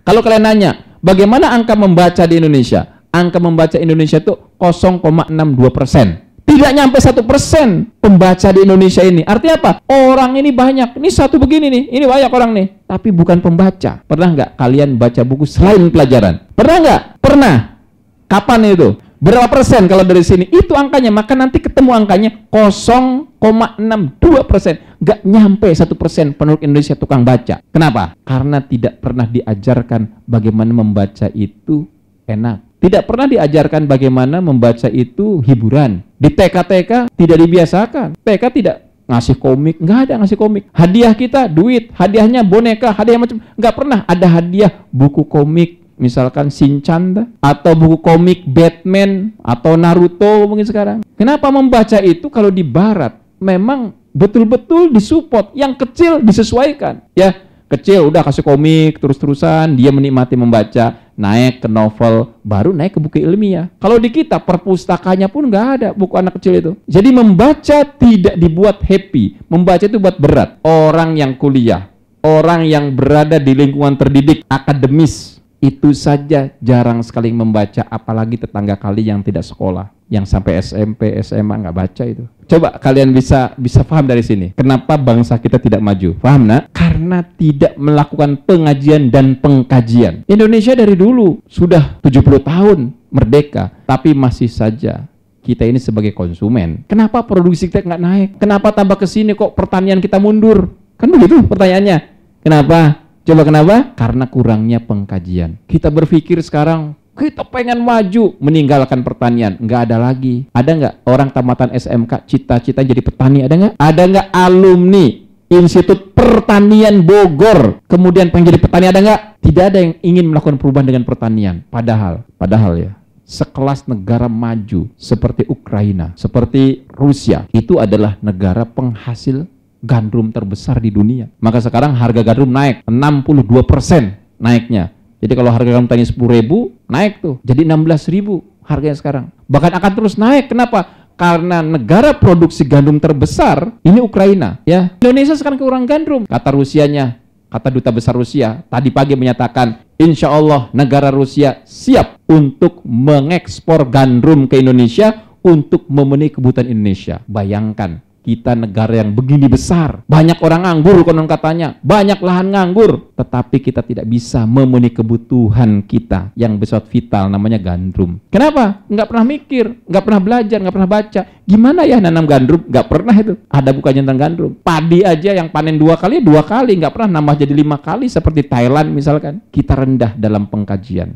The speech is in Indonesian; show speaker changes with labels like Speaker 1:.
Speaker 1: Kalau kalian nanya, bagaimana angka membaca di Indonesia? Angka membaca Indonesia itu 0,62%. Tidak nyampe 1% pembaca di Indonesia ini. Artinya apa? Orang ini banyak. Ini satu begini nih. Ini banyak orang nih. Tapi bukan pembaca. Pernah nggak kalian baca buku selain pelajaran? Pernah nggak? Pernah. Kapan itu? Berapa persen kalau dari sini? Itu angkanya. Maka nanti ketemu angkanya 0,62%. Nggak nyampe 1% penduduk Indonesia tukang baca. Kenapa? Karena tidak pernah diajarkan bagaimana membaca itu enak. Tidak pernah diajarkan bagaimana membaca itu hiburan. Di TK-TK tidak dibiasakan. TK tidak ngasih komik, nggak ada ngasih komik. Hadiah kita duit, hadiahnya boneka, hadiah macam, nggak pernah ada hadiah buku komik, misalkan Shinchan atau buku komik Batman atau Naruto mungkin sekarang. Kenapa membaca itu kalau di Barat memang betul-betul disupport, yang kecil disesuaikan, ya. Kecil udah kasih komik terus-terusan, dia menikmati membaca, naik ke novel, baru naik ke buku ilmiah. Kalau di kita perpustakanya pun nggak ada buku anak kecil itu. Jadi membaca tidak dibuat happy, membaca itu buat berat. Orang yang kuliah, orang yang berada di lingkungan terdidik akademis, itu saja jarang sekali membaca, apalagi tetangga kali yang tidak sekolah, yang sampai SMP, SMA nggak baca itu. Coba kalian bisa paham dari sini. Kenapa bangsa kita tidak maju? Paham nak? Karena tidak melakukan pengajian dan pengkajian. Indonesia dari dulu sudah 70 tahun merdeka, tapi masih saja kita ini sebagai konsumen. Kenapa produksi kita nggak naik? Kenapa tambah ke sini kok pertanian kita mundur? Kan begitu pertanyaannya. Kenapa? Coba kenapa? Karena kurangnya pengkajian. Kita berpikir sekarang, kita pengen maju, meninggalkan pertanian. Nggak ada lagi. Ada nggak orang tamatan SMK cita-cita jadi petani? Ada nggak? Ada nggak alumni Institut Pertanian Bogor kemudian pengen jadi petani? Ada nggak? Tidak ada yang ingin melakukan perubahan dengan pertanian. Padahal ya, sekelas negara maju seperti Ukraina, seperti Rusia, itu adalah negara penghasil gandum terbesar di dunia. Maka sekarang harga gandum naik 62% naiknya. Jadi kalau harga gandum tadi 10.000, naik tuh jadi 16.000 harganya sekarang. Bahkan akan terus naik. Kenapa? Karena negara produksi gandum terbesar ini Ukraina, ya. Indonesia sekarang kekurangan gandum. Kata Rusianya, kata duta besar Rusia tadi pagi menyatakan, insya Allah negara Rusia siap untuk mengekspor gandum ke Indonesia untuk memenuhi kebutuhan Indonesia. Bayangkan, kita negara yang begini besar, banyak orang nganggur konon katanya, banyak lahan nganggur, tetapi kita tidak bisa memenuhi kebutuhan kita yang bersifat vital, namanya gandum. Kenapa? Nggak pernah mikir, nggak pernah belajar, nggak pernah baca. Gimana ya nanam gandum? Nggak pernah itu. Ada bukannya tentang gandum. Padi aja yang panen 2 kali, nggak pernah nambah jadi 5 kali seperti Thailand misalkan. Kita rendah dalam pengkajian.